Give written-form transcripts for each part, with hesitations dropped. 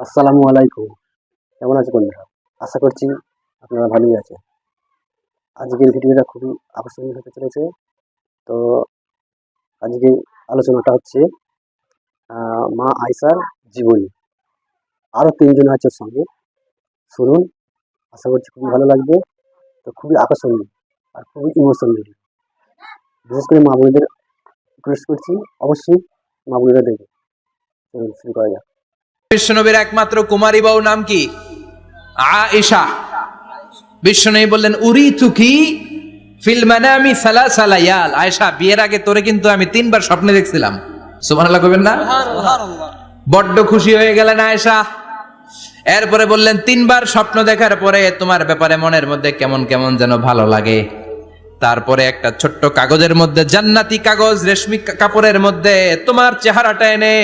আসসালামু আলাইকুম। কেমন আছেন বন্ধুরা? আশা করছি আপনারা ভালোই আছেন। আজকের ভিডিওটা খুবই আকর্ষণীয় হতে চলেছে। তো আজকে আলোচনাটা হচ্ছে মা আয়েশার জীবনী। আরো ৩ জন আছে ওর সঙ্গে। শুনুন, আশা করছি খুবই ভালো লাগবে। তো খুবই আকর্ষণীয় আর খুবই ইমোশনাল। বিশেষ করে মা বোনেদের রিকোয়েস্ট করছি, অবশ্যই মা বোনেরা দেখবে। চলুন শুরু করা যাক। বিশ্বনবীর একমাত্র কুমারী বউ নাম কি? আয়েশা। বিশ্বনবী বললেন উরিতুকি ফিল মানামি সালাসা লায়াল। আয়েশা, বিয়ের আগে তোরে কিন্তু আমি 3 বার স্বপ্নে দেখছিলাম। সুবহানাল্লাহ কইবেন না? বড্ড খুশি হয়ে গেলেন আয়েশা। এরপরে বললেন 3 বার স্বপ্ন দেখার পরে তোমার ব্যাপারে মনের মধ্যে কেমন কেমন যেন ভালো লাগে। তারপরে একটা ছোট্ট কাগজের মধ্যে, জান্নাতি কাগজ, রেশমি কাপড়ের মধ্যে তোমার চেহারাটা এনে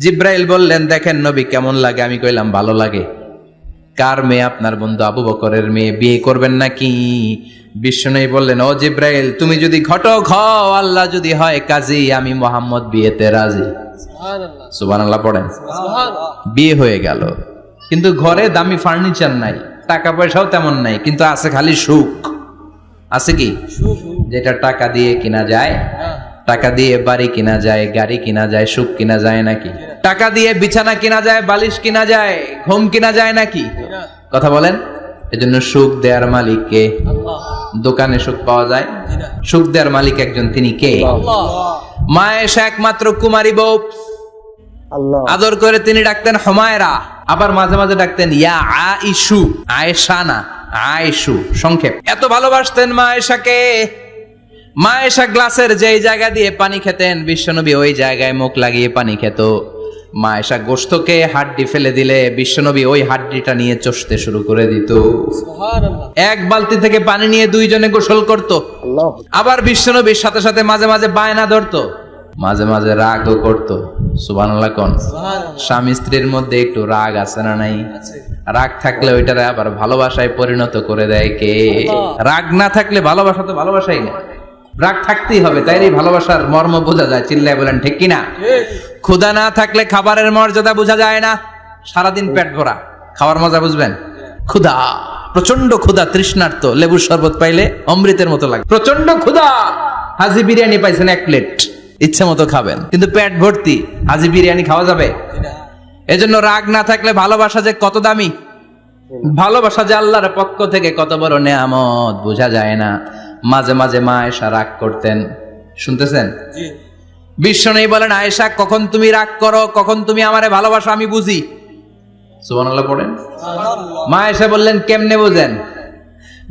জিব্রাইল বললেন দেখেন নবী কেমন লাগে। আমি কইলাম ভালো লাগে। কার মেয়ে? আপনার বন্ধু আবু বকরের মেয়ে। বিয়ে করবেন নাকি? বিশ্বনবী বললেন ও জিব্রাইল, তুমি যদি ঘটক হও, আল্লাহ যদি হয় কাজী, আমি মুহাম্মদ বিয়েতে রাজি। সুবহানাল্লাহ পড়েন। বিয়ে হয়ে গেল, কিন্তু ঘরে দামি ফার্নিচার নাই, টাকা পয়সাও তেমন নাই, কিন্তু আছে খালি সুখ। আছে কি? যেটা টাকা দিয়ে কিনা যায়। টাকা দিয়ে বাড়ি কিনা যায়, গাড়ি কিনা যায়, সুখ কিনা যায় নাকি? টাকা দিয়ে বিছানা কিনা যায়, বালিশ কিনা যায়, ঘুম কিনা যায় নাকি? কথা বলেন। এজন্য সুখ দেয়ার মালিক কে? দোকানে সুখ পাওয়া যায়? সুখ দেয়ার মালিক একজন, তিনি কে? মা আয়েশা একমাত্র কুমারী বউ। আল্লাহ আদর করে তিনি ডাকতেন হুমায়রা, আবার মাঝে মাঝে ডাকতেন ইয়া আইশু। আয়েশা না, আয়েশু সংক্ষেপ। এত ভালোবাসতেন মা আয়েশাকে। মা আয়েশা গ্লাসের যেই জায়গা দিয়ে পানি খেতেন, বিশ্বনবী ওই জায়গায় মুখ লাগিয়ে পানি খেত। মা আয়েশা গোশতকে হাড্ডি ফেলে দিলে বিশ্বনবী ওই হাড্ডিটা নিয়ে চষতে শুরু করে দিত। এক বালতি থেকে পানি নিয়ে 2 জনে গোসল করত। আল্লাহ আবার বিশ্বনবীর সাথে সাথে মাঝে মাঝে বায়না ধরতো, মাঝে মাঝে রাগও করত। সুবহানাল্লাহ কোন? স্বামী স্ত্রীর মধ্যে একটু রাগ আছে না নাই? রাগ থাকলে ওইটারে আবার ভালোবাসায় পরিণত করে দেয় কে? রাগ না থাকলে ভালোবাসা তো ভালোবাসাই না। রাগ থাকতেই হবে, তাই এই ভালোবাসার মর্ম বোঝা যায়। চিল্লায় বলেন ঠিক কিনা? ক্ষুধা না থাকলে খাবারের মর্যাদা বোঝা যায় না। সারাদিন পেট ভরা, খাওয়ার মজা বুঝবেন? ক্ষুধা, প্রচন্ড ক্ষুধা, তৃষ্ণার্ত, লেবুর শরবত পাইলে অমৃতের মতো লাগে। প্রচন্ড ক্ষুধা, হাজি বিরিয়ানি পাইছেন 1 প্লেট, ইচ্ছে মতো খাবেন, কিন্তু পেট ভর্তি, হাজি বিরিয়ানি খাওয়া যাবে? এজন্য রাগ না থাকলে ভালোবাসা যে কত দামি, ভালোবাসা যে আল্লাহর পক্ষ থেকে কত বড় নেয়ামত বোঝা যায় না। মাঝে মাঝে মা আয়েশা রাগ করতেন। শুনতেছেন? বিশ্বনবী বলেন আয়েশা, কখন তুমি রাগ করো, কখন তুমি আমারে ভালোবাসো আমি বুঝি। সুবহানাল্লাহ পড়েন। মা আয়েশা বললেন কেমনে বুঝেন?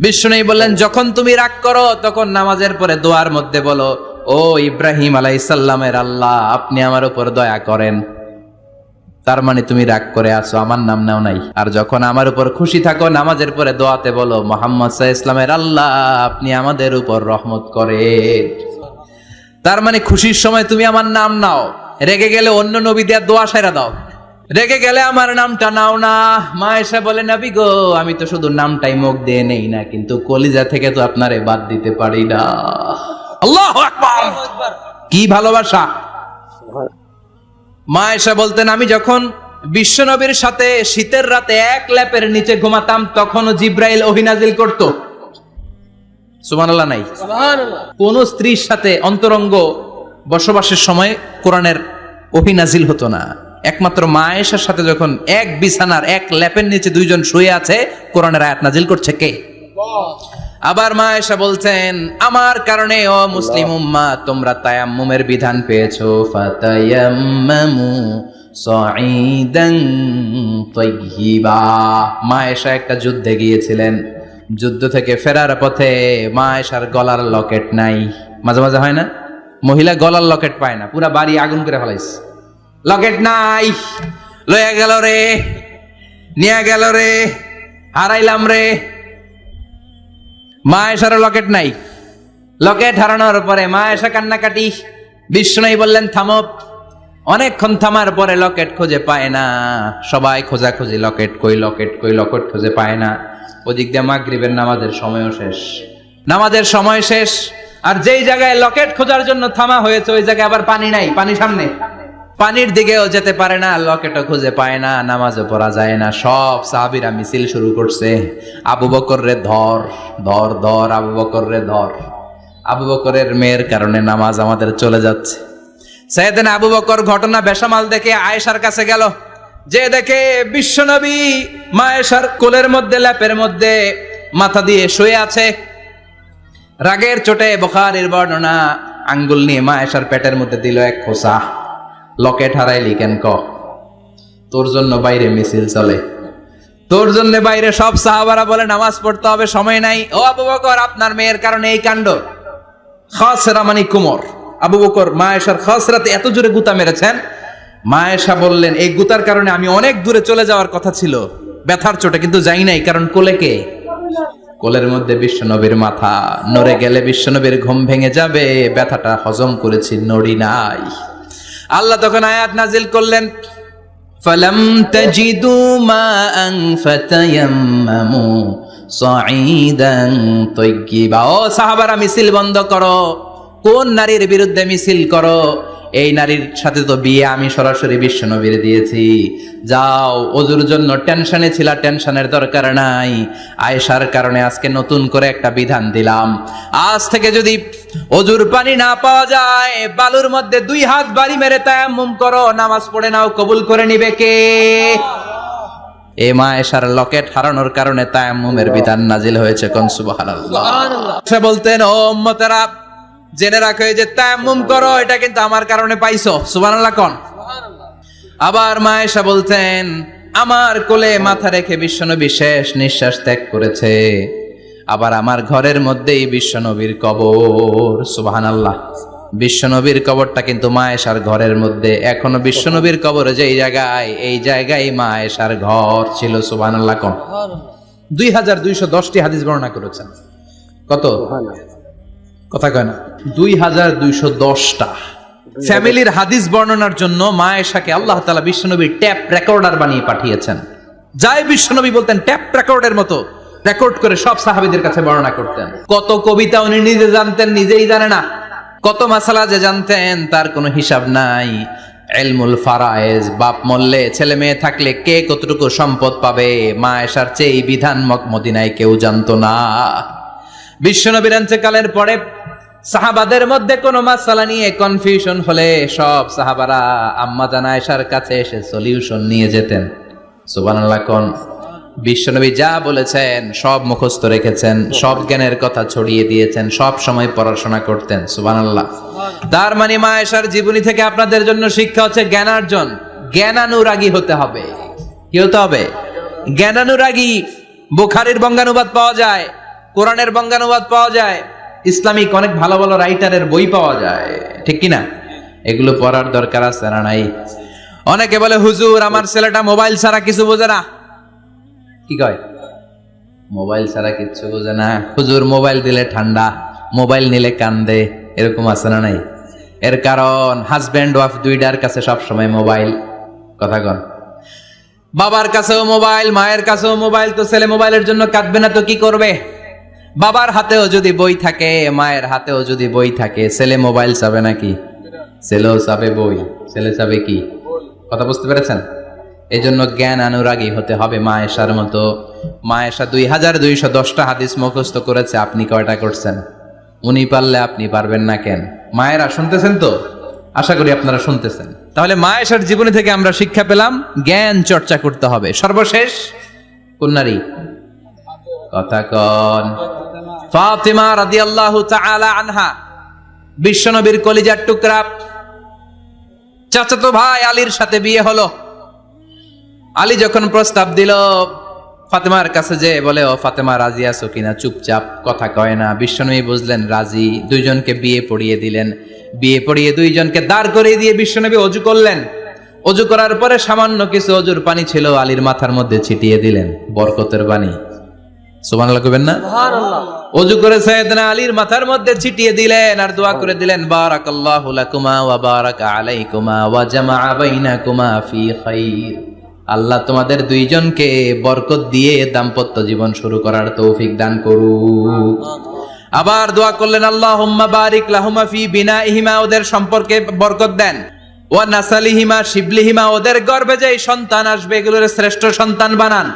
বিশ্বনবী বললেন যখন তুমি রাগ করো তখন নামাজের পরে দোয়ার মধ্যে বলো, ও ইব্রাহিম আলাইহিস সালামের আল্লাহ, আপনি আমার উপর দয়া করেন। তার মানে তুমি রাগ করে আছো, আমার নাম নাও নাই। আর যখন আমার উপর খুশি থাকো, নামাজের পরে দোয়াতে বলো, মুহাম্মদ সাল্লাল্লাহু আলাইহি ওয়াসাল্লামের আল্লাহ, আপনি আমাদের উপর রহমত করেন। তার মানে খুশির সময় তুমি আমার নাম নাও, রেগে গেলে অন্য নবী দেয়া দোয়া সাইরা দাও, রেগে গেলে আমার নামটা নাও না। মা আয়েশা বলে নবী গো, আমি তো শুধু নামটাই মুখ দিয়ে নেই না, কিন্তু কলিজা থেকে তো আপনারে বাদ দিতে পারি না। আল্লাহু আকবার! কি ভালোবাসা! মা আয়েশা বলতেন আমি যখন বিশ্বনবীর সাথে শীতের রাতে এক ল্যাপের নিচে ঘুমাতাম, তখনও জিব্রাইল ওহী নাজিল করত। সুবহানাল্লাহ নাই? কোন স্ত্রীর সাথে অন্তরঙ্গ বসবাসের সময় কোরআনের ওহী নাজিল হতো না। একমাত্র মা আয়েশার সাথে যখন এক বিছানার এক ল্যাপের নিচে 2 জন শুয়ে আছে, কোরআনের আয়াত নাজিল করছে কে? আবার মা আয়েশা বলছেন আমার কারণে ও মুসলিম উম্মাহ তোমরা তায়াম্মুমের বিধান পেয়েছো। ফাতায়াম্মামু সাঈদান তাইয়্যিবা। মা আয়েশা একটা যুদ্ধে গিয়েছিলেন, যুদ্ধ থেকে ফেরার পথে মা আয়েশার গলার লকেট নাই। মাঝে মাঝে হয় না, মহিলা গলার লকেট পায় না, পুরা বাড়ি আগুন করে ফেলাইছে, লকেট নাই। লয়ে গেল রে, নিয়ে গেল রে, হারাইলাম রে। মা আয়েশার লকেট নাই। লকেট হারানোর পরে মা আয়েশা কান্নাকাটি। বিশ্বনবী বললেন থামো। অনেকক্ষণ থামার পরে লকেট খুঁজে পায় না। সবাই খোঁজাখুঁজি, লকেট কই, লকেট কই, লকেট খুঁজে পায় না। ওদিক দিয়ে মাগরিবের নামাজের সময়ও শেষ, নামাজের সময় শেষ। আর যেই জায়গায় লকেট খোঁজার জন্য থামা হয়েছে ওই জায়গায় আবার পানি নাই, পানি সামনে। পানির দিকেও যেতে পারে না, লকেটও খুঁজে পায় না, নামাজও পড়া যায় না। সব সাহাবীরা মিছিল শুরু করছে, আবু বকর রে ধর ধর ধর, আবু বকর রে ধর। আবু বকরের মেয়ের কারণে নামাজ আমাদের চলে যাচ্ছে। সাইয়েদনা আবু বকর ঘটনা বেসামাল দেখে আয়েশার কাছে গেল, যে দেখে বিশ্বনবী মা আয়েশার কোলের মধ্যে, ল্যাপের মধ্যে মাথা দিয়ে শুয়ে আছে। রাগের চোটে বুখারীর বর্ণনা, আঙ্গুল নিয়ে মা আয়েশার পেটের মধ্যে দিল এক খোঁচা। লকেট হারাইলি কেন ক? তোর জন্য বাইরে মিছিল চলে, তোর জন্য বাইরে সব সাহাবারা বলে নামাজ পড়তে হবে, সময় নাই। ও আবু বকর, আপনার মেয়ের কারণে এই কাণ্ড। খাসরা মানে কুমর। আবু বকর মা আয়েশার খাসরাতে এত জোরে গুতা মেরেছেন, মা আয়েশা বললেন এই গুতার কারণে আমি অনেক দূরে চলে যাওয়ার কথা ছিল ব্যথার চোটে, কিন্তু যাই নাই। কারণ কোলে কে? কোলের মধ্যে বিশ্বনবীর মাথা, নড়ে গেলে বিশ্বনবীর ঘুম ভেঙে যাবে, ব্যথাটা হজম করেছি, নড়ি নাই। আল্লাহ তখন আয়াত নাজিল করলেন, ফালাম তাজিদু মাআন ফাতায়াম্মামু সাঈদান তাইয়্যিবা। ও সাহাবারা, মিছিল বন্ধ করো। কোন নারীর বিরুদ্ধে মিছিল করো? এই নারীর সাথে তো বিয়ে আমি সরাসরি বিশ্বনবীর দিয়েছি। যাও, ওজুর জন্য টেনশনে ছিলা, টেনশনের দরকার নাই। আয়েশার কারণে আজকে নতুন করে একটা বিধান দিলাম, আজ থেকে যদি ওজুর পানি না পাওয়া যায়, বালুর মধ্যে 2 হাত বাড়ি মেরে তায়াম্মুম করো, নামাজ পড়ে নাও, কবুল করে নিবে কে? এ মা আয়েশার লকেট হারানোর কারণে তায়াম্মুমের বিধান নাজিল হয়েছে। কোন সুবহানাল্লাহ। সে বলতেন, ও উম্মতেরা, জেনে রাখো যে তায়াম্মুম করো, এটা কিন্তু আমার কারণে পাইছো। সুবহানাল্লাহ কোন। আবার মা আয়েশা বলতেন, আমার কোলে মাথা রেখে বিশ্বনবী শেষ নিঃশ্বাস ত্যাগ করেছে, আবার আমার ঘরের মধ্যেই বিশ্বনবীর কবর। সুবহানাল্লাহ। বিশ্বনবীর কবরটা কিন্তু মা আয়েশার ঘরের মধ্যে। এখনো বিশ্বনবীর কবর যেই জায়গায়, এই জায়গায় মা আয়েশার ঘর ছিল। সুবহানাল্লাহ কোন। 2210টি হাদিস বর্ণনা করেছেন। কত? কথা কয় না, 2210টা ফ্যামিলির হাদিস বর্ণনার জন্য মা আয়েশাকে আল্লাহ তাআলা বিশ্বনবীর ট্যাপ রেকর্ডার বানিয়ে পাঠিয়েছেন। যাই বিশ্বনবী বলতেন, ট্যাপ রেকর্ডের মতো রেকর্ড করে সব সাহাবীদের কাছে বর্ণনা করতেন। কত কবিতা উনি নিজে জানতেন, নিজেই জানে না। কত মাসালা যে জানতেন, তার কোনো হিসাব নাই। ইলমুল ফারায়েজ, বাপ মরলে ছেলে মেয়ে থাকলে কে কতটুকু সম্পদ পাবে, মা আয়েশার চেয়ে এই বিধান মদিনায় কেউ জানতো না। বিশ্বনবীর ইন্তেকালের পরে সাহাবাদের মধ্যে কোনো মাসালা নিয়ে কনফিউশন হলে সব সাহাবারা আম্মা জান আয়েশার কাছে এসে সলিউশন নিয়ে যেতেন। সুবহানাল্লাহ কোন। বিশ্বনবী যা বলেছেন সব মুখস্থ রেখেছেন, সব জ্ঞানের কথা ছড়িয়ে দিয়েছেন, সব সময় পড়াশোনা করতেন। সুবহানাল্লাহ। তার মানে মা আয়েশার জীবনী থেকে আপনাদের জন্য শিক্ষা হচ্ছে জ্ঞানার্জন, জ্ঞানানুরাগী হতে হবে। কি হতে হবে? জ্ঞানানুরাগী। বুখারীর বঙ্গানুবাদ পাওয়া যায়, কোরআনের বঙ্গানুবাদ পাওয়া যায়, ইসলামিক অনেক ভালো ভালো রাইটারের বই পাওয়া যায়, ঠিক কিনা? এগুলো পড়ার দরকার আছে না নাই? অনেকে বলে, হুজুর আমার ছেলেটা মোবাইল ছাড়া কিছু বোঝে না। কি কয়? মোবাইল ছাড়া কিচ্ছু বোঝে না। হুজুর মোবাইল দিলে ঠান্ডা, মোবাইল নিলে কান্দে, এরকম আছে না নাই? এর কারণ হাজব্যান্ড ওয়াইফ দুইটার কাছে সবসময় মোবাইল। কথা কন। বাবার কাছেও মোবাইল, মায়ের কাছেও মোবাইল, তো ছেলে মোবাইলের জন্য কাঁদবে না তো কি করবে? বাবার হাতেও যদি বই থাকে, মায়ের হাতেও যদি বই থাকে, ছেলে মোবাইল চাবে নাকি? ছেলেও চাবে বই, ছেলে চাবে কি? কথা বুঝতে পেরেছেন? এই জন্য জ্ঞান অনুরাগী হতে হবে মা আয়েশার মতো। মা আয়েশা 2210টা হাদিস মুখস্থ করেছে, আপনি কয়টা করছেন? উনি পারলে আপনি পারবেন না কেন? মায়েরা শুনতেছেন তো? আশা করি আপনারা শুনতেছেন। তাহলে মা আয়েশার জীবনী থেকে আমরা শিক্ষা পেলাম, জ্ঞান চর্চা করতে হবে। সর্বশেষ কোন নারী? কথা কন। ফাতিমা রাদিয়াল্লাহু তাআলা আনহা, বিশ্বনবীর কলিজার টুকরা। চাচাতো ভাই আলীর সাথে বিয়ে হলো। আলী যখন প্রস্তাব দিল, ফাতেমার কাছে যে বলে, ও ফাতেমা রাজি আছো কিনা? চুপচাপ, কথা কয় না। বিশ্বনবী বুঝলেন রাজি, দুইজনকে বিয়ে পড়িয়ে দিলেন। বিয়ে পড়িয়ে দুইজনকে দাঁড় করিয়ে দিয়ে বিশ্বনবী অজু করলেন। অজু করার পরে সামান্য কিছু অজুর পানি ছিল, আলীর মাথার মধ্যে ছিটিয়ে দিলেন, বরকতের পানি। সুবহানাল্লাহ কইবেন না? সুবহানাল্লাহ। অজু করে সাইয়েদনা আলীর মাথার মধ্যে ছিটিয়ে দিলেন আর দোয়া করে দিলেন, বারাকাল্লাহু লাকুমা ওয়া বারাকা আলাইকুমা ওয়া জামাআ বাইনাকুমা ফি খাইর। আল্লাহ তোমাদের দুইজনকে বরকত দিয়ে দাম্পত্য জীবন শুরু করার তৌফিক দান করুক। আবার দোয়া করলেন, আল্লাহুম্মা বারিক লাহুমা ফি বিনাইহিমা, ওদের সম্পর্কে বরকত দেন। ওয়া নাসালিহিমা শিবলিহিমা, ওদের গর্ভে যেই সন্তান আসবে এগুলোর শ্রেষ্ঠ সন্তান বানান।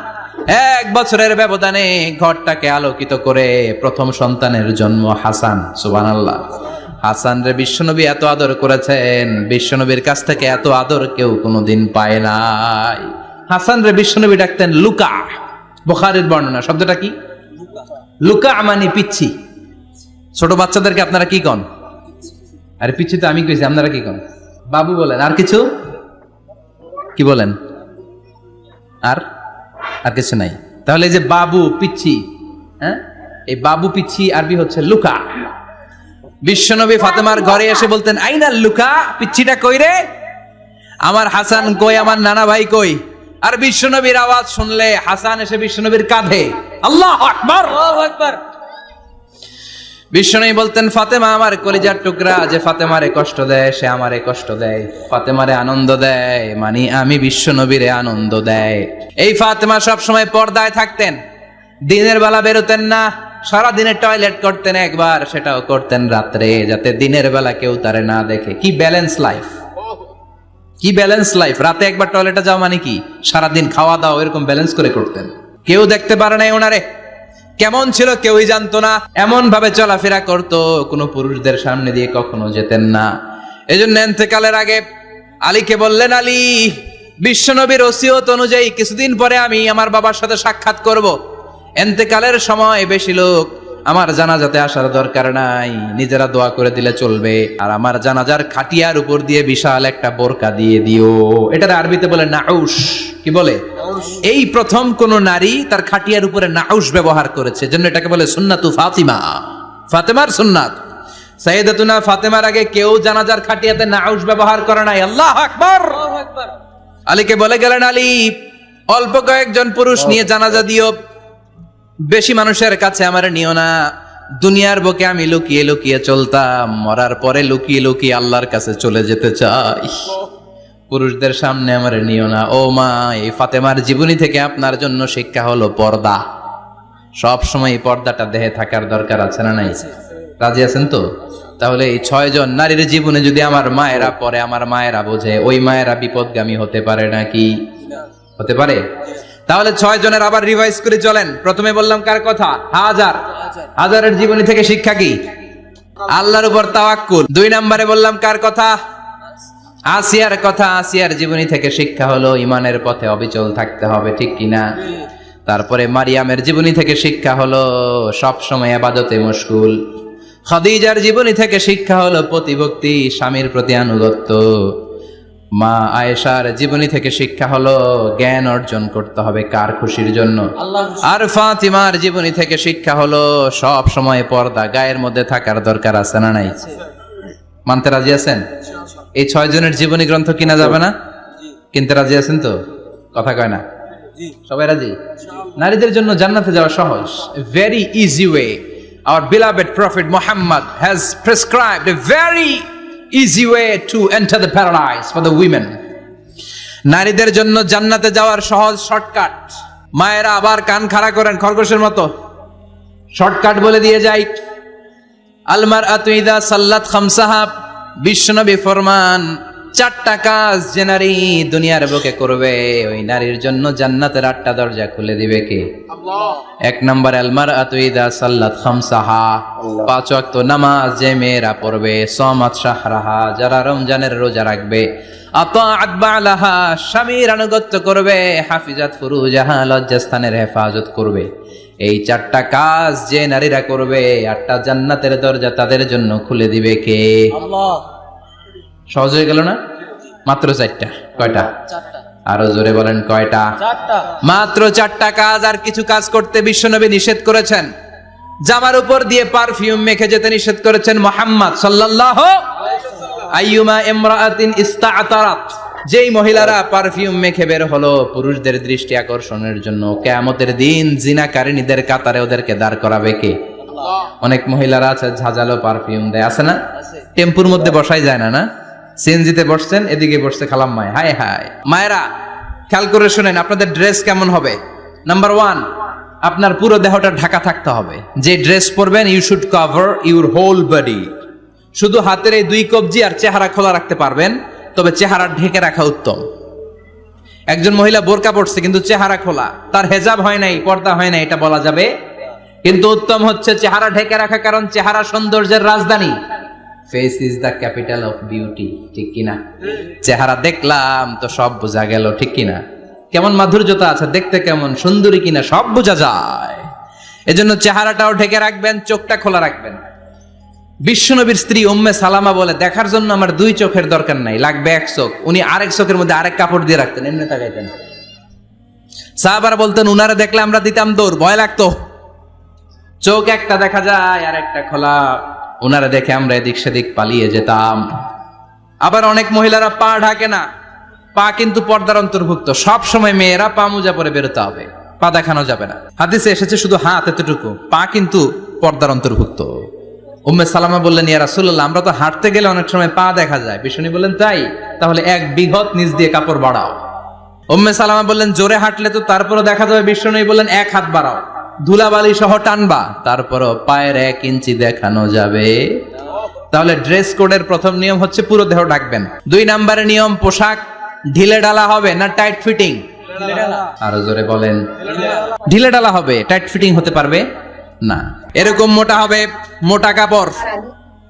1 বছরের ব্যবধানে ঘরটাকে আলোকিত করে প্রথম সন্তানের জন্ম হাসান। সুবহানাল্লাহ। হাসান রে বিশ্বনবী এত আদর করেছেন, বিশ্বনবীর কাছ থেকে এত আদর কেউ কোনোদিন পায় নাই। হাসান রে বিশ্বনবী ডাকতেন লুকা। বুখারীর বর্ণনা, শব্দটা কি? লুকা মানে পিচ্ছি। ছোট বাচ্চাদেরকে আপনারা কি কন? আরে পিচ্ছি তো আমি কইছি, আপনারা কি কন? বাবু বলেন। আর কিছু কি বলেন? আর কিছু নাই। তাহলে এই যে বাবু পিচ্ছি, হ্যাঁ, এই বাবু পিচ্ছি আরবি হচ্ছে লুকা। বিশ্বনবী ফাতেমার ঘরে এসে বলতেন আইনাল লুকা, পিচ্ছিটা কই রে? আমার হাসান কই, আমার নানা ভাই কই? আর বিশ্বনবীর আওয়াজ শুনলে হাসান এসে বিশ্বনবীর কাঁধে। আল্লাহু আকবার, আল্লাহু আকবার। বিশ্বনবী বলতেন ফাতেমা আমার কলিজার টুকরা, যে ফাতেমারে কষ্ট দেয় সে আমারে কষ্ট দেয়, ফাতেমারে আনন্দ দেয় মানে আমি বিশ্বনবীরে আনন্দ দেয়। এই ফাতেমা সব সময় পর্দায় থাকতেন, দিনের বেলা বেরোতেন না, সারা দিনে টয়লেট করতেন একবার, সেটাও করতেন রাত্রে, যাতে দিনের বেলা কেউ তারে না দেখে। কি ব্যালেন্স লাইফ, কি ব্যালেন্স লাইফ! রাতে একবার টয়লেটে যাওয়া মানে কি সারাদিন খাওয়া দাওয়া এরকম ব্যালেন্স করে করতেন। কেউ দেখতে পারে নাই ওনারে, কেমন ছিল কেউই জানতো না, এমন ভাবে চলাফেরা করতো, কোনো পুরুষদের সামনে দিয়ে কখনো যেতেন না। এজন্য ইন্তেকালের আগে আলীকে বললেন, আলী, বিশ্বনবীর ওসিয়ত অনুযায়ী কিছুদিন পরে আমি আমার বাবার সাথে সাক্ষাৎ করব। ইন্তেকালের সময় বেশি লোক আমার জানাজাতে আসার দরকার নাই, নিজেরা দোয়া করে দিলে চলবে। আর আমার জানাজার খাটিয়ার উপর দিয়ে বিশাল একটা বোরকা দিয়ে দিও। এটার আরবিতে বলে নাউশ। কি বলে? এই প্রথম কোন নারী তার খাটিয়ার উপরে নাউশ ব্যবহার করেছে, জন্য এটাকে বলে সুন্নাতু ফাতিমা, ফাতেমার সুন্নাত। সাইয়েদাতুনা ফাতেমার আগে কেউ জানাজার খাটিয়াতে নাউশ ব্যবহার করে নাই। আল্লাহু আকবার, আল্লাহু আকবার। আলীকে বলে গেলেন, আলী, অল্প কয়েকজন পুরুষ নিয়ে জানাজা দিও, বেশি মানুষের কাছে আমার নিও না। দুনিয়ার বুকে আমি লুকিয়ে লুকিয়ে চলতাম, মরার পরে লুকিয়ে লুকিয়ে আল্লাহর কাছে চলে যেতে চাই, পুরুষদের সামনে আমার নিও না। ও মা, এই ফাতেমার জীবনী থেকে আপনার জন্য শিক্ষা হলো পর্দা। সব সময় এই পর্দাটা দেহে থাকার দরকার আছে না নাই? রাজি আছেন তো? তাহলে এই 6 জন নারীর জীবনে যদি আমার মায়েরা পরে, আমার মায়েরা বোঝে, ওই মায়েরা বিপদগামী হতে পারে নাকি? হতে পারে। তাহলে 6 জনের আবার রিভাইজ করে চলেন। প্রথমে বললাম কার কথা? হাজারের জীবনী থেকে শিক্ষা কি? আল্লাহর উপর তাওয়াক্কুল। 2 নম্বরে বললাম কার কথা? আসিয়ার কথা। আসিয়ার জীবনী থেকে শিক্ষা হলো ইমানের পথে অবিচল থাকতে হবে, ঠিক কিনা? তারপরে মারিয়ামের জীবনী থেকে শিক্ষা হলো সব সময় ইবাদতে মশগুল। খাদিজার জীবনী থেকে শিক্ষা হলো প্রতিভক্তি, স্বামীর প্রতি আনুগত্য। মা আয়েশার জীবনী থেকে শিক্ষা হলো জ্ঞান অর্জন করতে হবে কার খুশির জন্য। আর ফাতিমার জীবনী থেকে শিক্ষা হলো সব সময় পর্দা গায়ের মধ্যে থাকার দরকার আছে না নাই? মানতে রাজি আছেন? এই 6 জনের জীবনী গ্রন্থ কিনা যাবে না? কিনতে রাজি আছেন তো? কথা কয় না? সবাই রাজি? নারীদের জন্য জান্নাতে যাওয়া সহজ, very easy way. Our beloved Prophet Muhammad has prescribed a very easy way to enter the paradise for the women. নারীদের জন্য জান্নাতে যাওয়ার সহজ শর্টকাট। মায়েরা আবার কান খাড়া করেন খরগোশের মতো, শর্টকাট বলে দিয়ে যাই। আল মারআতু ইযা সাল্লাত খামসাহা, বিশ্বনবী ফরমান 4টা কাজ যে নারী দুনিয়ার বুকে করবে, ওই নারীর জন্য জান্নাতের 8টা দরজা খুলে দিবে কে? আল্লাহ। 1 নম্বর আল মারআতু ইযা সাল্লাত খামসাহা, 5 ওয়াক্ত নামাজ যে মেয়েরা পড়বে, সামাত শাহরাহা, যারা রমজানের রোজা রাখবে, আতাআত বালাহা, স্বামীর আনুগত্য করবে, হাফিজাত ফুরুজাহা, লজ্জাস্থানের হেফাজত করবে। এই 4টা কাজ যে নারীরা করবে, 8টা জান্নাতের দরজা তাদের জন্য খুলে দিবে কে? আল্লাহ। সহজ হয়ে গেল না? মাত্র 4টা। কয়টা? 4টা। আরো জোরে বলেন, কয়টা? 4টা। মাত্র 4টা কাজ। আর কিছু কাজ করতে বিশ্বনবী নিষেধ করেছেন। জামার উপর দিয়ে পারফিউম মেখে যেতে নিষেধ করেছেন মুহাম্মদ সাল্লাল্লাহু আলাইহি ওয়াসাল্লাম। আইয়ুমা ইমরাআতিন ইস্তাআতারাত, যেই মহিলারা পারফিউম মেখে বের হলো পুরুষদের দৃষ্টি আকর্ষণের জন্য, কিয়ামতের দিন জিনাকারিনীদের কাতারে ওদেরকে দাঁড় করাবে কে? আল্লাহ। অনেক মহিলারা আছে ঝাঁঝালো পারফিউম দেয়, আছে না? টেম্পুর মধ্যে বসাই যায় না, না? সিএনজিতে বসছেন, এদিকে বসছে খালাম মায়, হায় হায়। মায়েরা খেয়াল করে শুনেন, আপনাদের ড্রেস কেমন হবে? নাম্বার 1, আপনার পুরো দেহটা ঢাকা থাকতে হবে। যে ড্রেস পরবেন, you should cover your whole body. শুধু হাতের এই 2 কবজি আর চেহারা খোলা রাখতে পারবেন, তবে চেহারা ঢেকে রাখা উত্তম। একজন মহিলা বোরকা পড়ছে কিন্তু চেহারা খোলা, তার হেজাব হয় নাই, পর্দা হয় নাই, এটা বলা যাবে, কিন্তু উত্তম হচ্ছে চেহারা ঢেকে রাখা, কারণ চেহারা সৌন্দর্যের রাজধানী। Face is the capital of beauty, ঠিক কিনা? চেহারা দেখলাম তো সব বোঝা গেল, ঠিক কিনা? কেমন মাধুর্যতা আছে, দেখতে কেমন সুন্দরী কিনা সব বোঝা যায়। এজন্য চেহারাটাও ঢেকে রাখবেন, চোখটা খোলা রাখবেন। বিশ্বনবীর স্ত্রী উম্মে সালামা বলে, দেখার জন্য আমার দুই চোখের দরকার নাই, লাগবে এক চোখ। উনি আরেক চোখের মধ্যে আরেক কাপড় দিয়ে রাখতেন, এমনি তাকাইতেন। সাহাবারা বলতেন, উনারা দেখলে আমরা দিতাম দৌড়, ভয় লাগতো। চোখ একটা দেখা যায় আর একটা খোলা, উনারা দেখে আমরা এদিক সেদিক পালিয়ে যেতাম। আবার অনেক মহিলারা পা ঢাকে না, পা কিন্তু পর্দার অন্তর্ভুক্ত। সব সময় মেয়েরা পা মোজা পরে বেরোতে হবে, পা দেখানো যাবে না। হাদিসে এসেছে শুধু হাত এতটুকু, পা কিন্তু পর্দার অন্তর্ভুক্ত। উম্মে সালামা বললেন, ইয়া রাসূলুল্লাহ, আমরা তো হাঁটতে গেলে অনেক সময় পা দেখা যায়। বিষ্ণু বললেন, তাই? তাহলে এক বিঘত নিচ দিয়ে কাপড় বাড়াও। উম্মে সালামা বললেন, জোরে হাঁটলে তো তারপরও দেখা যাবে। বিষ্ণু বললেন, এক হাত বাড়াও, ধুলাবালি সহ টানবা, তারপরও পায়ের 1 ইঞ্চি দেখানো যাবে। তাহলে ড্রেস কোডের প্রথম নিয়ম হচ্ছে পুরো দেহ ঢাকবেন। 2 নম্বরের নিয়ম, পোশাক ঢিলে ঢালা হবে না টাইট ফিটিং? আরো জোরে বলেন। ঢিলে ঢালা হবে, টাইট ফিটিং হতে পারবে না। এরকম মোটা হবে, মোটা কাপড়,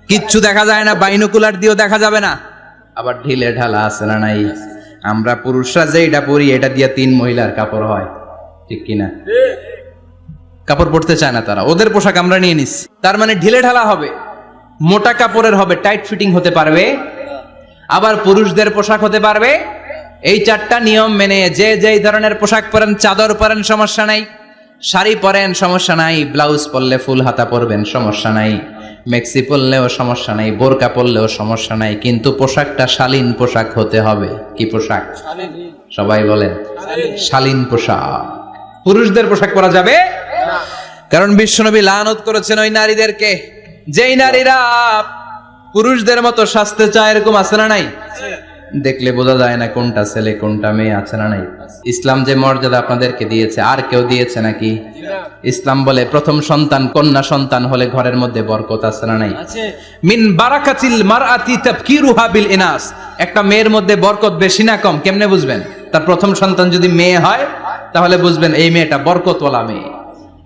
কিচ্ছু দেখা যায় না, বাইনোকুলার দিয়েও দেখা যাবে না। আবার ঢিলে ঢালা আছে না নাই? আমরা পুরুষরা যে এটা পরি, এটা দিয়ে 3 মহিলার কাপড় হয়, ঠিক কিনা? কাপড় পরতে চায় না তারা, ওদের পোশাক আমরা নিয়ে নিচ্ছি। তার মানে ঢিলে ঢালা হবে, মোটা কাপড়ের হবে, টাইট ফিটিং হতে পারবে। আবার পুরুষদের পোশাক হতে পারবে। এই 4টা নিয়ম মেনে যে যেই ধরনের পোশাক পরেন, চাদর পরেন সমস্যা নাই, শাড়ি পরেন সমস্যা নাই, ব্লাউজ পরলে ফুল হাতা পরবেন সমস্যা নাই, মেক্সি পরলেও সমস্যা নাই, বোরকা পরলেও সমস্যা নাই, কিন্তু পোশাকটা শালীন পোশাক হতে হবে। কি পোশাক? সবাই বলেন, শালীন পোশাক। পুরুষদের পোশাক পরা যাবে, কারণ বিশ্বনবী লানত করেছেন ওই নারীদেরকে, যেই নারীরা পুরুষদের মতো সাজতে চায়। এরকম আছে না নাই? দেখলে বোঝা যায় না কোনটা ছেলে কোনটা মেয়ে, আছে না নাই? ইসলাম যে মর্যাদা আপনাদেরকে দিয়েছে, আর কেউ দিয়েছে নাকি? ইসলাম বলে প্রথম সন্তান কন্যা সন্তান হলে ঘরের মধ্যে বরকত, আছে না নাই? মিন বারাকাতিল মারআতি তাবকিরুহা বিল ইনাস। একটা মেয়ের মধ্যে বরকত বেশি না কম কেমনে বুঝবেন? তার প্রথম সন্তান যদি মেয়ে হয়, তাহলে বুঝবেন এই মেয়েটা বরকতওয়ালা মেয়ে।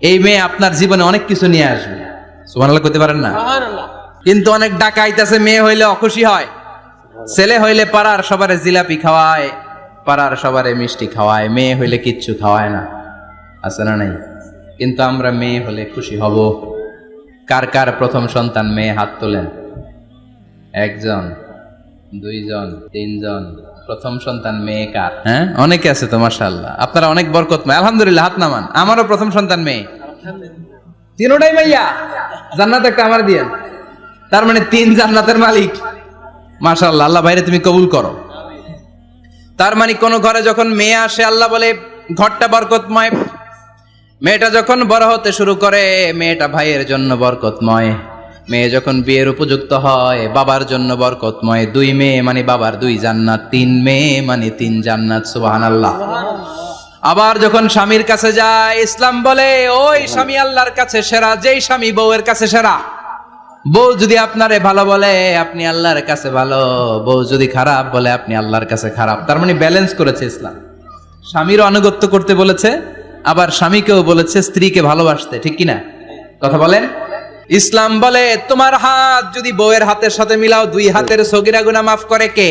এই মেয়ে আপনার জীবনে অনেক কিছু নিয়ে আসবে। সুবহানাল্লাহ কইতে পারেন না? কিন্তু অনেক ডাকাইত আছে, মেয়ে হইলে অখুশি হয়, ছেলে হইলে পাড়ার সবারে জিলাপি খাওয়ায়, পাড়ার সবারে মিষ্টি খাওয়ায়, মেয়ে হইলে কিচ্ছু খাওয়ায় না, আছে না নাই? কিন্তু আমরা মেয়ে হলে খুশি হব। কার কার প্রথম সন্তান মেয়ে? হাত তোলেন। 1 জন, 2 জন, 3 জন। প্রথম সন্তান মেয়ে কার? হ্যাঁ, অনেকে আছে তো মাশাআল্লাহ, আপনারা অনেক বরকতময়, আলহামদুলিল্লাহ, হাত নামান। আমারও প্রথম সন্তান মেয়ে, 3টাই মাইয়া, জান্নাত একটা আমার দিয়েন। তার মানে 3 জান্নাতের মালিক, মাশাআল্লাহ। আল্লাহ ভাইরে তুমি কবুল করো। তার মানে কোন ঘরে যখন মেয়ে আসে, আল্লাহ বলে ঘরটা বরকতময়। মেয়েটা যখন বড় হতে শুরু করে, মেয়েটা ভাইয়ের জন্য বরকতময়। মেয়ে যখন বিয়ের উপযুক্ত হয়, বাবার জন্য বরকতময়। 2 মেয়ে মানে বাবার 2 জান্নাত, 3 মেয়ে মানে 3 জান্নাত। সুবহানাল্লাহ। আবার যখন স্বামীর কাছে যায়, ইসলাম বলে ওই স্বামী আল্লাহর কাছে সেরা, যেই স্বামী বউয়ের কাছে সেরা। বউ যদি আপনারে ভালো বলে, আপনি আল্লাহর কাছে ভালো। বউ যদি খারাপ বলে, আপনি আল্লাহর কাছে খারাপ। তার মানে ব্যালেন্স করেছে ইসলাম। স্বামীর আনুগত্য করতে বলেছে, আবার স্বামীকেও বলেছে স্ত্রীকে ভালোবাসতে, ঠিক কিনা? কথা বলেন। ইসলাম বলে তোমার হাত যদি বউয়ের হাতের সাথে মিলাও, 2 হাতের সগীরা গুনাহ মাফ করে কে?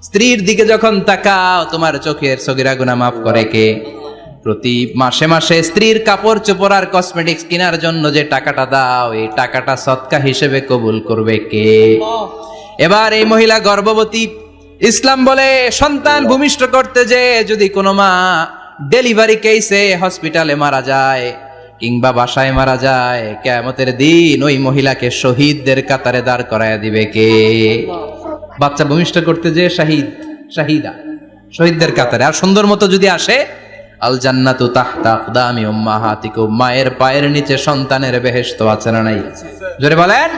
স্ত্রীর দিকে যখন তাকাও, তোমার চোখের সগীরা গুনাহ মাফ করে কে? প্রতি মাসে মাসে স্ত্রীর কাপড় চোপড় আর কসমেটিক্স কেনার জন্য যে টাকাটা দাও, এই টাকাটা সদকা হিসেবে কবুল করবে কে? এবার এই মহিলা গর্ভবতী, ইসলাম বলে সন্তান ভূমিষ্ঠ করতে যে যদি কোনো মা ডেলিভারি কেসে হসপিটালে মারা যায় কিংবা বাসায় মারা যায়, কিয়ামতের দিন ওই মহিলাকে শহীদদের কাতারে দাঁড় করায় দিবে কে? বাচ্চা ভূমিষ্ঠ করতে যে শাহিদা, শহীদদের কাতারে। আর সুন্দর মতো যদি আসে, আল জান্নাতু তাহতা আকদামি উম্মাহাতিকুম, মায়ের পায়ের নিচে সন্তানের বেহেশত, আছে না নাই? জোরে বলেন।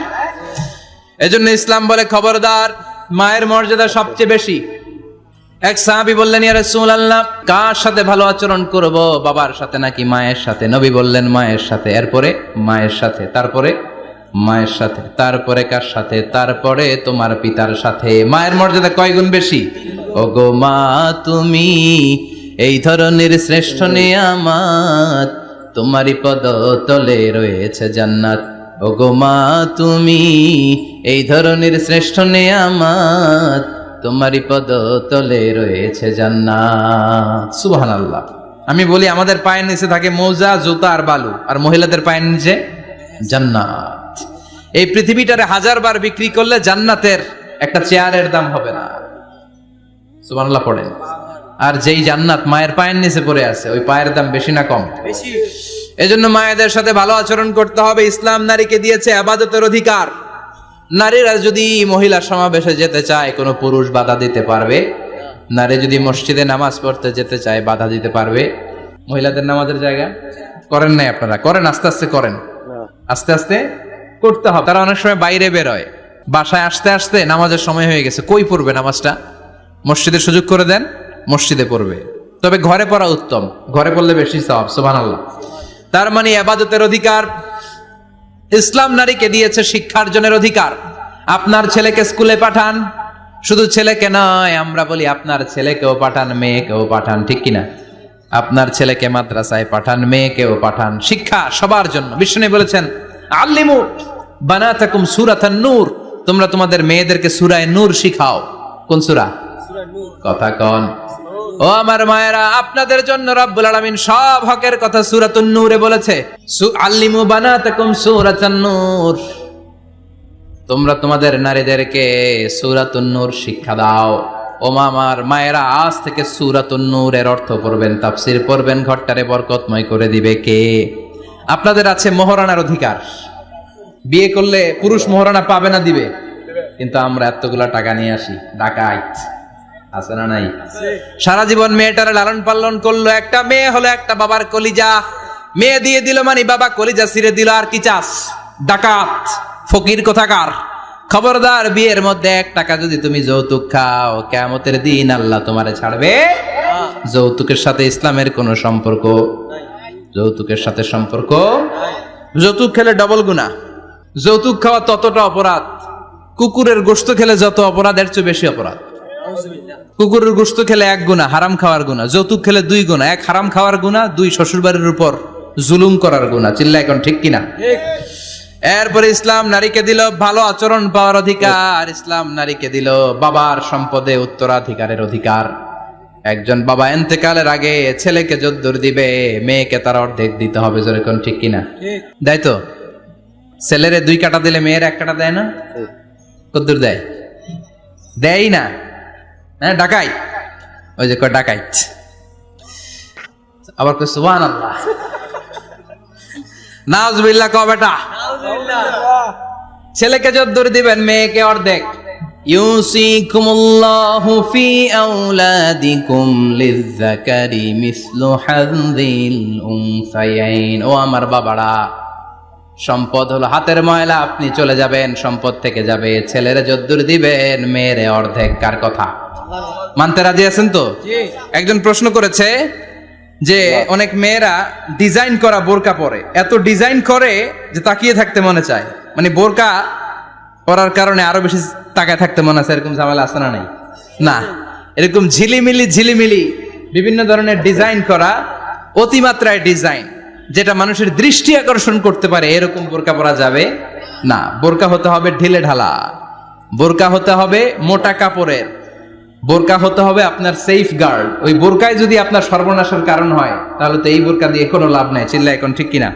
এজন্য ইসলাম বলে খবরদার, মায়ের মর্যাদা সবচেয়ে বেশি। এক সাহাবী বললেন, ইয়া রাসূলুল্লাহ, কার সাথে ভালো আচরণ করব? বাবার সাথে নাকি মায়ের সাথে? নবী বললেন মায়ের সাথে। এরপরে মায়ের সাথে, তারপরে মায়ের সাথে, তারপরে কার সাথে? তারপরে তোমার পিতার সাথে। মায়ের মর্যাদা কয় গুণ বেশি? ওগো মা তুমি এই ধরনের শ্রেষ্ঠ নিয়ামত, তোমারই পদ তলে রয়েছে জান্নাত। ওগো মা তুমি এই ধরনের শ্রেষ্ঠ নিয়ামত, তোমারই পদ তলে রয়েছে জান্নাত। সুবহানাল্লাহ। আমি বলি আমাদের পায়ের নিচে থাকে মৌজা, জুতা আর বালু, আর মহিলাদের পায়ের নিচে জান্নাত। এই পৃথিবীটারে 1000 বার বিক্রি করলে জান্নাতের একটা চেয়ারের দাম হবে না। সুবহানাল্লাহ পড়েন। আর যেই জান্নাত মায়ের পায়ের নিচে পড়ে আছে, ওই পায়ের দাম বেশি না কম? বেশি। এজন্য মায়েদের সাথে ভালো আচরণ করতে হবে। ইসলাম নারীকে দিয়েছে ইবাদতের অধিকার। নারীরা যদি মহিলা সমাবেশে যেতে চায়, কোনো পুরুষ বাধা দিতে পারবে? নারী যদি মসজিদে নামাজ পড়তে যেতে চায়, বাধা দিতে পারবে? মহিলাদের নামাজের জায়গা করেন নাই আপনারা? করেন, আস্তে আস্তে করেন, আস্তে আস্তে করতে হবে। তারা অনেক সময় বাইরে বেরোয়, বাসায় আসতে আসতে নামাজের সময় হয়ে গেছে, কই পড়বে নামাজটা? মসজিদে সুযোগ করে দেন, মসজিদে পড়বে। তবে ঘরে পড়া উত্তম, ঘরে পড়লে বেশি সওয়াব। সুবহানাল্লাহ। তার মানে ইবাদতের অধিকার। ইসলাম নারীকে দিয়েছে শিক্ষার্জনের অধিকার। আপনার ছেলেকে স্কুলে পাঠান, শুধু ছেলেকে নয়, আমরা বলি আপনার ছেলেকেও পাঠান, মেয়েকেও পাঠান, ঠিক কিনা? আপনার ছেলেকে মাদ্রাসায় পাঠান, মেয়েকেও পাঠান। শিক্ষা সবার জন্য। বিষ্ণু বলেছেন আল্লিমু বানাতাকুম সূরাতান নূর, তোমরা তোমাদের মেয়েদেরকে সূরা নূর শিখাও। কোন সূরা? কথা কন। ও আমার মায়েরা, আপনাদের জন্য রব্বুল আলামিন সব হকের কথা সূরাতুন নূরে বলেছে। আল্লিমু বানাতাকুম সূরাতান নূর, তোমরা তোমাদের নারীদেরকে সূরাতুন নূর শিক্ষা দাও। ও আমার মায়েরা, আজ থেকে সূরাতুন নূরের অর্থ পড়বেন, তাফসীর পড়বেন, ঘরটারে বরকতময় করে দিবে কে? আপনাদের আছে মোহরানার অধিকার। বিয়ে করলে পুরুষ মোহরানা পাবে না, দিবে। কিন্তু আমরা এতগুলা টাকা নিয়ে আসি, ডাকাইত আছে না নাই? সারা জীবন মেয়েটারে লালন পালন করলো, একটা মেয়ে হলো একটা বাবার কলিজা। মেয়ে দিয়ে দিল মানে বাবা কলিজা ছিঁড়ে দিল, আর কি চাস? ডাকাত, ফকির কোথাকার। খবরদার, বিয়ের মধ্যে 1 টাকা যদি তুমি যৌতুক খাও, কিয়ামতের দিন আল্লাহ তোমারে ছাড়বে। যৌতুকের সাথে ইসলামের কোনো সম্পর্ক? যৌতুকের সাথে সম্পর্ক। যৌতুক খেলে ডবল গুনাহ। যৌতুক খাওয়া ততটা অপরাধ, কুকুরের গোশত খেলে যত অপরাধ, এর চেয়ে বেশি অপরাধ। কুকুরের গোশত খেলে 1 গুনাহ, হারাম খাওয়ার গুনাহ। যৌতুক খেলে 2 গুনাহ, 1 হারাম খাওয়ার গুনাহ, 2 শ্বশুরবাড়ির উপর জুলুম করার গুনাহ। চিল্লা এখন ঠিক কিনা? এরপরে ইসলাম নারীকে দিল ভালো আচরণ পাওয়ার অধিকার। ইসলাম নারীকে দিল বাবার সম্পদে উত্তরাধিকারের অধিকার। একজন বাবা ইন্তেকালের আগে ছেলেকে যদ্দুর দিবে, মেয়েকে তার অর্ধেক দিতে হবে। জোরে কোন ঠিক কিনা? দেয় তো? ছেলেরে 2 কাটা দিলে মেয়ের 1 কাটা দেয় না? কদ্দুর দেয়? দেয় না। হ্যাঁ, ডাকাই। ওই যে কয় ডাকাইত, আবার কয় সুবহানাল্লাহ। নাউজুবিল্লাহ কও বেটা। ছেলেকে যদ্দুর দিবেন, মেয়েকে অর্ধেক। ইউসিকুমুল্লাহু ফি আওলাদিকুম লিযযাকারি মিসলু হাযযিল উনসায়াইন। ও আমার বাবারা, সম্পদ হলো হাতের ময়লা, আপনি চলে যাবেন, সম্পদ থেকে যাবে। ছেলেরে যদ্দুর দিবেন, মেয়েরে অর্ধেক। কার কথা? মানতে রাজি আছেন তো? একজন প্রশ্ন করেছে যে অনেক মেয়েরা ডিজাইন করা বোরকা পরে, এত ডিজাইন করে যে তাকিয়ে থাকতে মনে চায়। মানে বোরকা পরার কারণে আরো বেশি তাকায় থাকতে মনে আছে, এরকম ঝামেলা আছে না নাই? না, এরকম ঝিলিমিলি ঝিলিমিলি বিভিন্ন ধরনের ডিজাইন করা, অতিমাত্রায় ডিজাইন, যেটা মানুষের দৃষ্টি আকর্ষণ করতে পারে, এরকম বোরকা পরা যাবে না। বোরকা হতে হবে ঢিলে ঢালা, বোরকা হতে হবে মোটা কাপড়ের, বোরকা হতে হবে আপনার সেফ গার্ড। ওই বোরকায় যদি আপনার সর্বনাশের কারণ হয়, তাহলে তো এই বোরকা দিয়ে কোনো লাভ নাই। চিল্লা এখন ঠিক কিনা?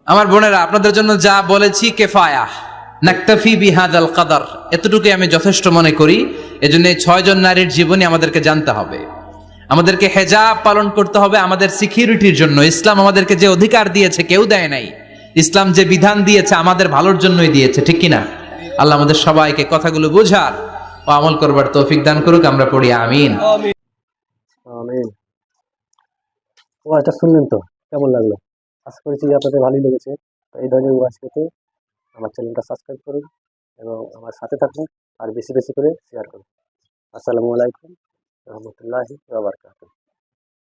আমার বোনেরা, আপনাদের জন্য যা বলেছি কেফায়া, নাকতাফি বিহাদাল কাদার, এতটুকুই আমি যথেষ্ট মনে করি। এজন্য এই 6 জন নারীর জীবনী আমাদেরকে জানতে হবে, আমাদেরকে হেজাব পালন করতে হবে আমাদের সিকিউরিটির জন্য। ইসলাম আমাদেরকে যে অধিকার দিয়েছে কেউ দেয় নাই। ইসলাম যে বিধান দিয়েছে আমাদের ভালোর জন্যই দিয়েছে, ঠিক কিনা? আল্লাহ আমাদের সবাইকে কথাগুলো বোঝার ও আমল করবার তৌফিক দান করুক। আমরা পড়ি আমিন। আমিন। ওয়াজটা শুনলেন তো, কেমন লাগলো? আশা করছি আপনাদের ভালোই লেগেছে। তো এই ধরনের ওয়াজ পেতে আমার চ্যানেলটা সাবস্ক্রাইব করুন এবং আমার সাথে থাকুন, আর বেশি বেশি করে শেয়ার করুন। আসসালামু আলাইকুম রহমতুল্লাহি ওয়া বারাকাতুহু।